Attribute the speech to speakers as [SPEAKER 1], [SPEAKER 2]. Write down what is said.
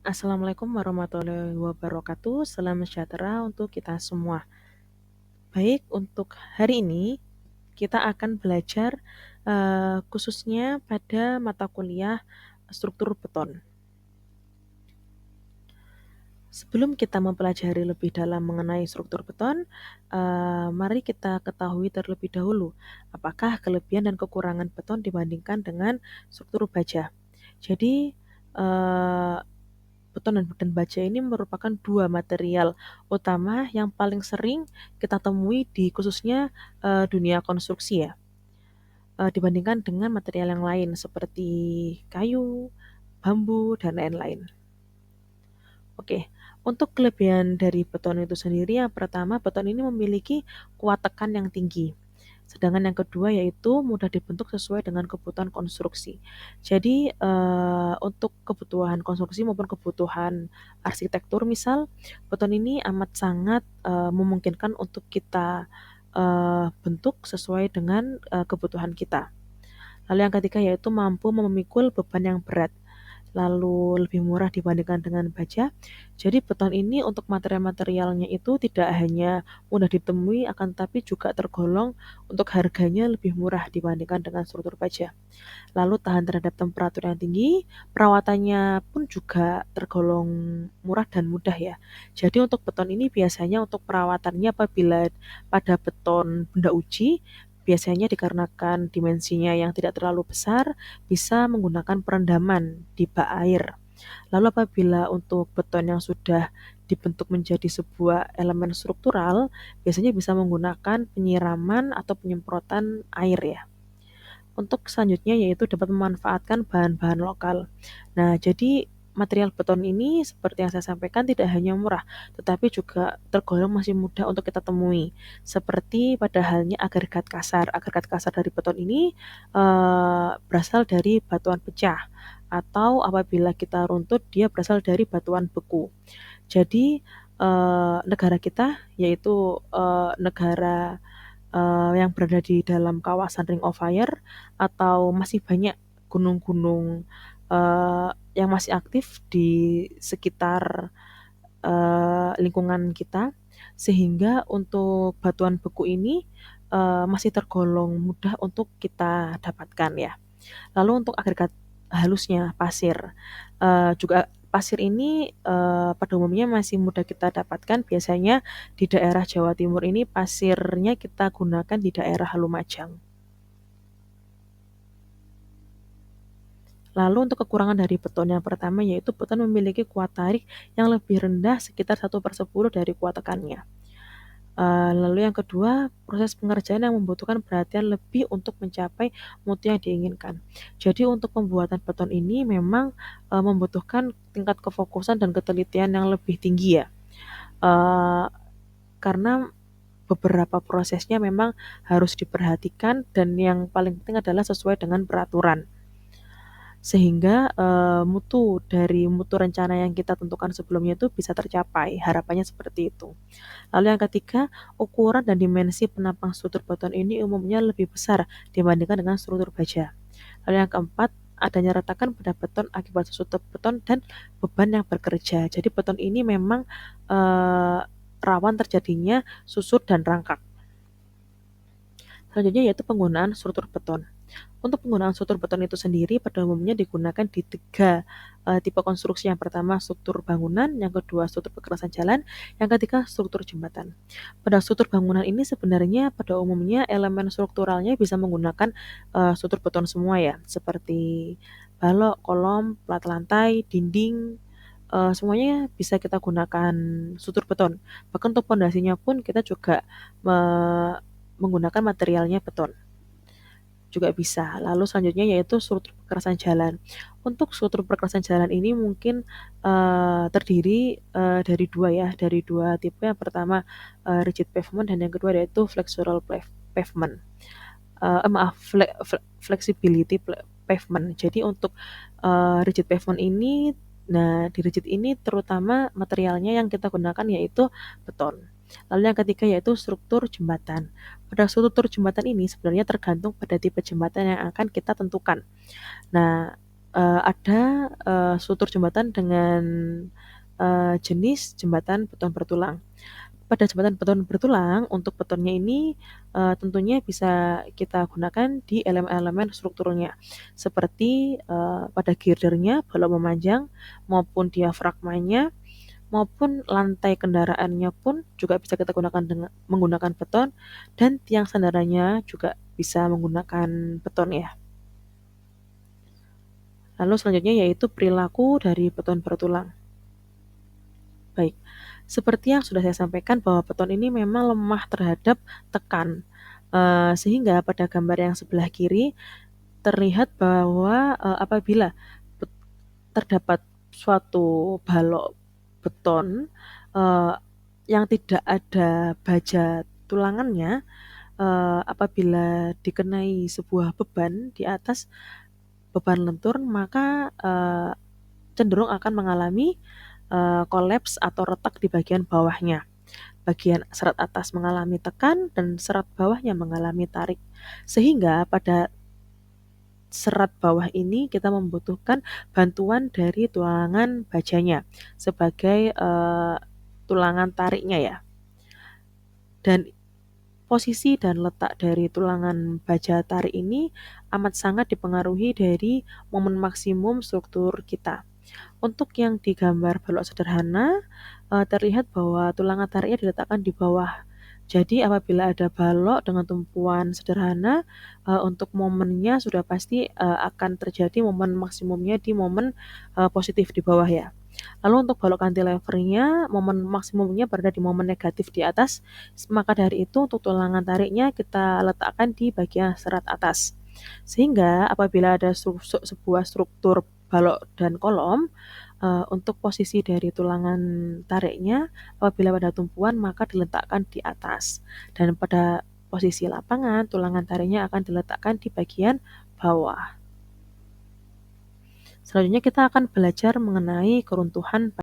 [SPEAKER 1] Assalamualaikum warahmatullahi wabarakatuh. Salam sejahtera untuk kita semua. Baik, untuk hari ini kita akan belajar khususnya pada mata kuliah struktur beton. Sebelum kita mempelajari lebih dalam mengenai struktur beton, mari kita ketahui terlebih dahulu apakah kelebihan dan kekurangan beton dibandingkan dengan struktur baja. Jadi, eh, beton dan baja ini merupakan dua material utama yang paling sering kita temui di khususnya dunia konstruksi ya, dibandingkan dengan material yang lain seperti kayu, bambu, dan lain-lain. Oke, untuk kelebihan dari beton itu sendiri, yang pertama beton ini memiliki kuat tekan yang tinggi. Sedangkan yang kedua yaitu mudah dibentuk sesuai dengan kebutuhan konstruksi. Jadi untuk kebutuhan konstruksi maupun kebutuhan arsitektur misal, beton ini amat sangat memungkinkan untuk kita bentuk sesuai dengan kebutuhan kita. Lalu yang ketiga yaitu mampu memikul beban yang berat, lalu lebih murah dibandingkan dengan baja. Jadi beton ini untuk material-materialnya itu tidak hanya mudah ditemui, akan tapi juga tergolong untuk harganya lebih murah dibandingkan dengan struktur baja. Lalu tahan terhadap temperatur yang tinggi, perawatannya pun juga tergolong murah dan mudah ya. Jadi untuk beton ini biasanya untuk perawatannya apabila pada beton benda uji, biasanya dikarenakan dimensinya yang tidak terlalu besar, bisa menggunakan perendaman di bak air. Lalu apabila untuk beton yang sudah dibentuk menjadi sebuah elemen struktural, biasanya bisa menggunakan penyiraman atau penyemprotan air ya. Untuk selanjutnya yaitu dapat memanfaatkan bahan-bahan lokal. Nah, jadi material beton ini seperti yang saya sampaikan tidak hanya murah, tetapi juga tergolong masih mudah untuk kita temui. Seperti pada halnya agregat kasar. Agregat kasar dari beton ini berasal dari batuan pecah atau apabila kita runtut dia berasal dari batuan beku. Jadi negara kita yaitu negara yang berada di dalam kawasan Ring of Fire atau masih banyak gunung-gunung yang masih aktif di sekitar lingkungan kita, sehingga untuk batuan beku ini masih tergolong mudah untuk kita dapatkan ya. Lalu untuk agregat halusnya pasir, juga pasir ini pada umumnya masih mudah kita dapatkan. Biasanya di daerah Jawa Timur ini pasirnya kita gunakan di daerah Lumajang. Lalu untuk kekurangan dari beton yang pertama yaitu beton memiliki kuat tarik yang lebih rendah sekitar 1/10 dari kuat tekannya. Lalu yang kedua, proses pengerjaan yang membutuhkan perhatian lebih untuk mencapai mutu yang diinginkan. Jadi untuk pembuatan beton ini memang membutuhkan tingkat kefokusan dan ketelitian yang lebih tinggi ya. Eee, karena beberapa prosesnya memang harus diperhatikan dan yang paling penting adalah sesuai dengan peraturan. Sehingga mutu rencana yang kita tentukan sebelumnya itu bisa tercapai, harapannya seperti itu. Lalu yang ketiga, ukuran dan dimensi penampang struktur beton ini umumnya lebih besar dibandingkan dengan struktur baja. Lalu yang keempat, adanya retakan pada beton akibat susut beton dan beban yang bekerja. Jadi beton ini memang rawan terjadinya susut dan rangkak. Selanjutnya yaitu penggunaan struktur beton. Untuk penggunaan struktur beton itu sendiri pada umumnya digunakan di tiga tipe konstruksi. Yang pertama struktur bangunan, yang kedua struktur kekerasan jalan, yang ketiga struktur jembatan. Pada struktur bangunan ini sebenarnya pada umumnya elemen strukturalnya bisa menggunakan struktur beton semua ya, seperti balok, kolom, plat lantai, dinding, semuanya bisa kita gunakan struktur beton. Bahkan untuk pondasinya pun kita juga menggunakan materialnya beton juga bisa. Lalu selanjutnya yaitu struktur perkerasan jalan. Untuk struktur perkerasan jalan ini mungkin terdiri dari dua ya, dari dua tipe. Yang pertama rigid pavement dan yang kedua yaitu flexural pavement. Maaf, flexibility pavement. Jadi untuk rigid pavement ini, nah di rigid ini terutama materialnya yang kita gunakan yaitu beton. Lalu yang ketiga yaitu struktur jembatan. Pada struktur jembatan ini sebenarnya tergantung pada tipe jembatan yang akan kita tentukan. Nah, ada struktur jembatan dengan jenis jembatan beton bertulang. Pada jembatan beton bertulang, untuk betonnya ini tentunya bisa kita gunakan di elemen-elemen strukturnya, seperti pada girdernya, balok memanjang, maupun diafragmanya, maupun lantai kendaraannya pun juga bisa kita gunakan dengan menggunakan beton, dan tiang sandarannya juga bisa menggunakan beton ya. Lalu selanjutnya yaitu perilaku dari beton bertulang. Baik, seperti yang sudah saya sampaikan bahwa beton ini memang lemah terhadap tekan, sehingga pada gambar yang sebelah kiri terlihat bahwa apabila terdapat suatu balok beton yang tidak ada baja tulangannya, apabila dikenai sebuah beban di atas beban lentur, maka cenderung akan mengalami kolaps atau retak di bagian bawahnya. Bagian serat atas mengalami tekan dan serat bawahnya mengalami tarik. Sehingga pada serat bawah ini kita membutuhkan bantuan dari tulangan bajanya sebagai tulangan tariknya ya. Dan posisi dan letak dari tulangan baja tarik ini amat sangat dipengaruhi dari momen maksimum struktur kita. Untuk yang digambar balok sederhana, terlihat bahwa tulangan tariknya diletakkan di bawah. Jadi apabila ada balok dengan tumpuan sederhana, untuk momennya sudah pasti akan terjadi momen maksimumnya di momen positif di bawah ya. Lalu untuk balok cantilevernya, momen maksimumnya berada di momen negatif di atas, maka dari itu untuk tulangan tariknya kita letakkan di bagian serat atas. Sehingga apabila ada sebuah struktur balok dan kolom, untuk posisi dari tulangan tariknya apabila pada tumpuan maka diletakkan di atas, dan pada posisi lapangan tulangan tariknya akan diletakkan di bagian bawah. Selanjutnya kita akan belajar mengenai keruntuhan